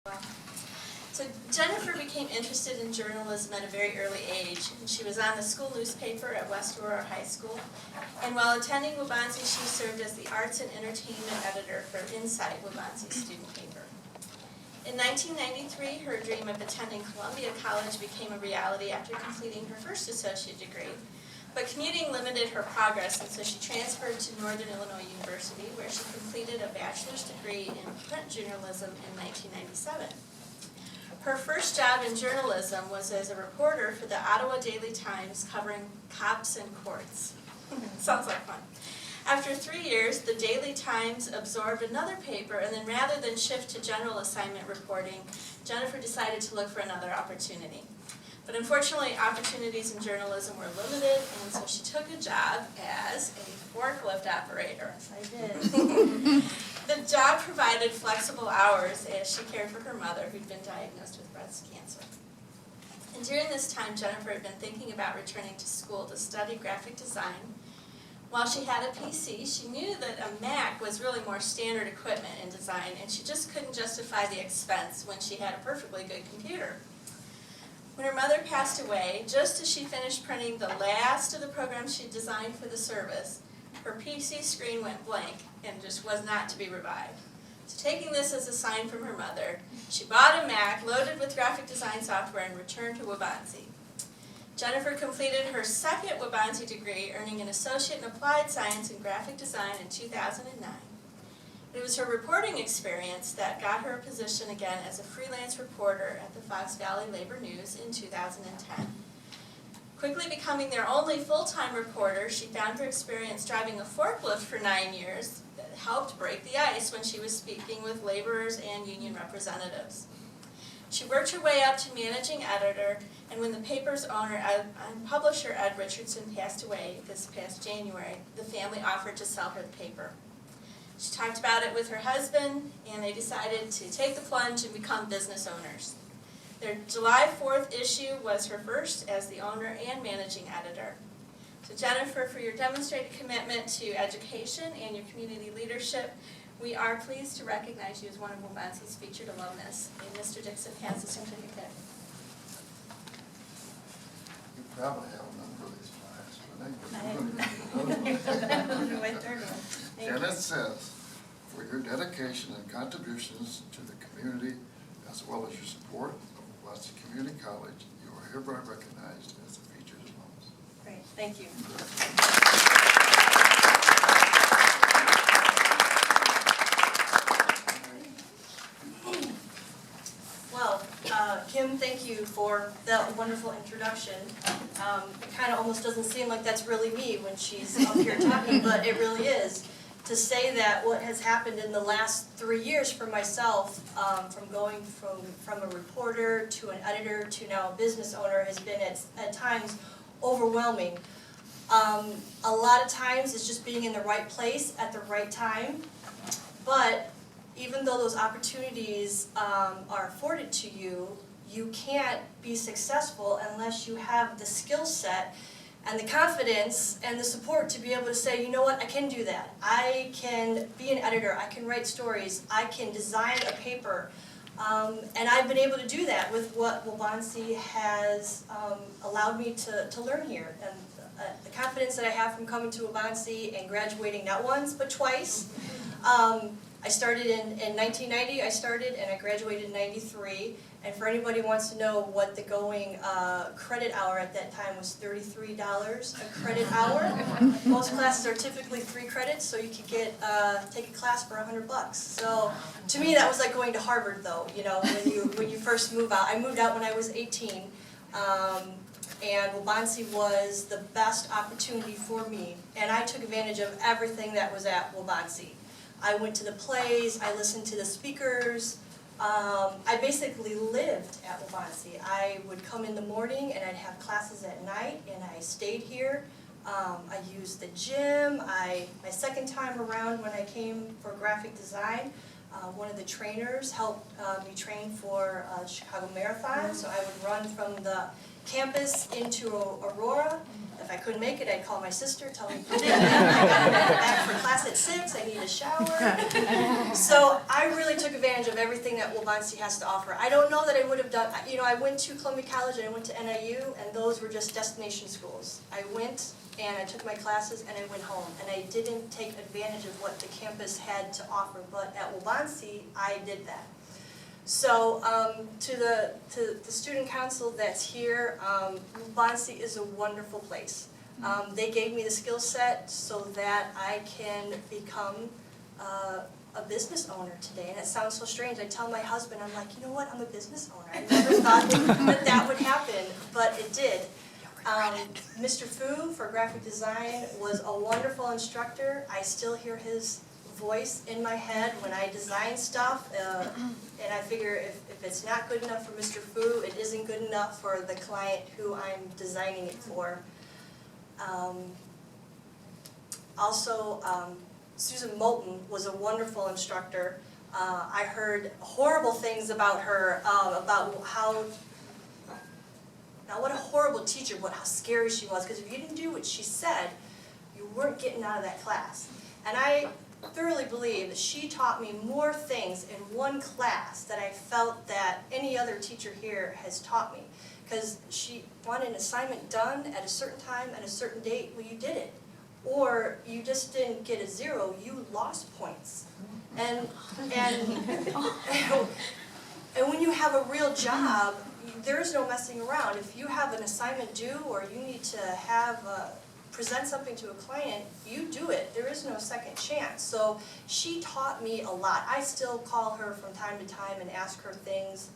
So Jennifer became interested in journalism at a very early age, and she was on the school newspaper at West Aurora High School. And while attending Waubonsee, she served as the arts and entertainment editor for Insight, Waubonsee's student paper. In 1993, her dream of attending Columbia College became a reality after completing her first associate degree. But commuting limited her progress, and so she transferred to Northern Illinois University, where she completed a bachelor's degree in print journalism in 1997. Her first job in journalism was as a reporter for the Ottawa Daily Times, covering cops and courts. Sounds like fun. After 3 years, the Daily Times absorbed another paper, and then rather than shift to general assignment reporting, Jennifer decided to look for another opportunity. But unfortunately, opportunities in journalism were limited, and so she took a job as a forklift operator. Yes, I did. The job provided flexible hours as she cared for her mother, who'd been diagnosed with breast cancer. And during this time, Jennifer had been thinking about returning to school to study graphic design. While she had a PC, she knew that a Mac was really more standard equipment in design, and she just couldn't justify the expense when she had a perfectly good computer. When her mother passed away, just as she finished printing the last of the programs she designed for the service, her PC screen went blank and just was not to be revived. So taking this as a sign from her mother, she bought a Mac loaded with graphic design software and returned to Waubonsee. Jennifer completed her second Waubonsee degree, earning an associate in applied science and graphic design in 2009. It was her reporting experience that got her a position again as a freelance reporter at the Fox Valley Labor News in 2010. Quickly becoming their only full-time reporter, she found her experience driving a forklift for 9 years that helped break the ice when she was speaking with laborers and union representatives. She worked her way up to managing editor, and when the paper's owner and publisher Ed Richardson passed away this past January, the family offered to sell her the paper. She talked about it with her husband, and they decided to take the plunge and become business owners. Their July 4th issue was her first as the owner and managing editor. So Jennifer, for your demonstrated commitment to education and your community leadership, we are pleased to recognize you as one of Waubonsee's featured alumnus. And Mr. Dixon has a certificate. You probably have a number of these flags. And it says, for your dedication and contributions to the community, as well as your support of Waubonsee Community College, you are hereby recognized as a featured alumnus. Great, thank you. Well, Kim, thank you for that wonderful introduction. It kind of almost doesn't seem like that's really me when she's up here talking, but it really is. To say that what has happened in the last 3 years for myself, from going from a reporter to an editor to now a business owner, has been at times overwhelming. A lot of times it's just being in the right place at the right time, but even though those opportunities are afforded to you, you can't be successful unless you have the skill set and the confidence and the support to be able to say, you know what, I can do that. I can be an editor, I can write stories, I can design a paper. And I've been able to do that with what Waubonsee has allowed me to learn here. And the confidence that I have from coming to Waubonsee and graduating not once, but twice. I started in 1990, and I graduated in 93. And for anybody who wants to know what the going credit hour at that time was, $33 a credit hour. Most classes are typically 3 credits, so you could take a class for $100. So to me, that was like going to Harvard, though. You know, when you first move out. I moved out when I was 18, and Waubonsee was the best opportunity for me, and I took advantage of everything that was at Waubonsee. I went to the plays, I listened to the speakers. I basically lived at Waubonsee. I would come in the morning and I'd have classes at night, and I stayed here. I used the gym. My second time around when I came for graphic design, one of the trainers helped me train for Chicago Marathon, so I would run from the campus into Aurora. If I couldn't make it, I'd call my sister, tell me, I gotta get back for class at 6, I need a shower. So I really took advantage of everything that Waubonsee has to offer. I don't know that I would have done, you know, I went to Columbia College and I went to NIU, and those were just destination schools. I went and I took my classes and I went home, and I didn't take advantage of what the campus had to offer, but at Waubonsee, I did that. So to the student council that's here, Waubonsee is a wonderful place. They gave me the skill set so that I can become a business owner today. And it sounds so strange. I tell my husband, I'm like, you know what, I'm a business owner. I never thought that would happen, but it did. Mr. Fu for graphic design was a wonderful instructor. I still hear his voice in my head when I design stuff, and I figure if it's not good enough for Mr. Fu, it isn't good enough for the client who I'm designing it for. Also, Susan Moulton was a wonderful instructor. I heard horrible things about her, about how, not what a horrible teacher, but how scary she was, because if you didn't do what she said, you weren't getting out of that class. And I thoroughly believe that she taught me more things in one class that I felt that any other teacher here has taught me. Because she wanted an assignment done at a certain time, at a certain date, well, you did it. Or you just didn't get a 0, you lost points. And when you have a real job, there is no messing around. If you have an assignment due or you need to have present something to a client, you do it. There is no second chance. So she taught me a lot. I still call her from time to time and ask her things,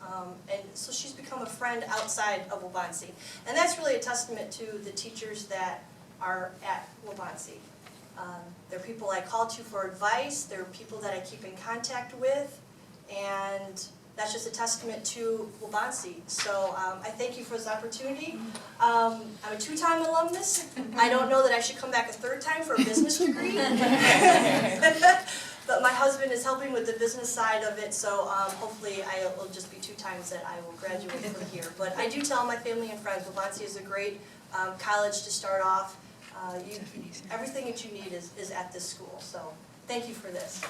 and so she's become a friend outside of Waubonsee. And that's really a testament to the teachers that are at Waubonsee. They're people I call to for advice, they're people that I keep in contact with, and that's just a testament to Waubonsee. So I thank you for this opportunity. I'm a 2-time alumnus. I don't know that I should come back a 3rd time for a business degree. But my husband is helping with the business side of it, so hopefully it will just be 2 times that I will graduate from here. But I do tell my family and friends, Waubonsee is a great college to start off. Everything that you need is at this school. So thank you for this.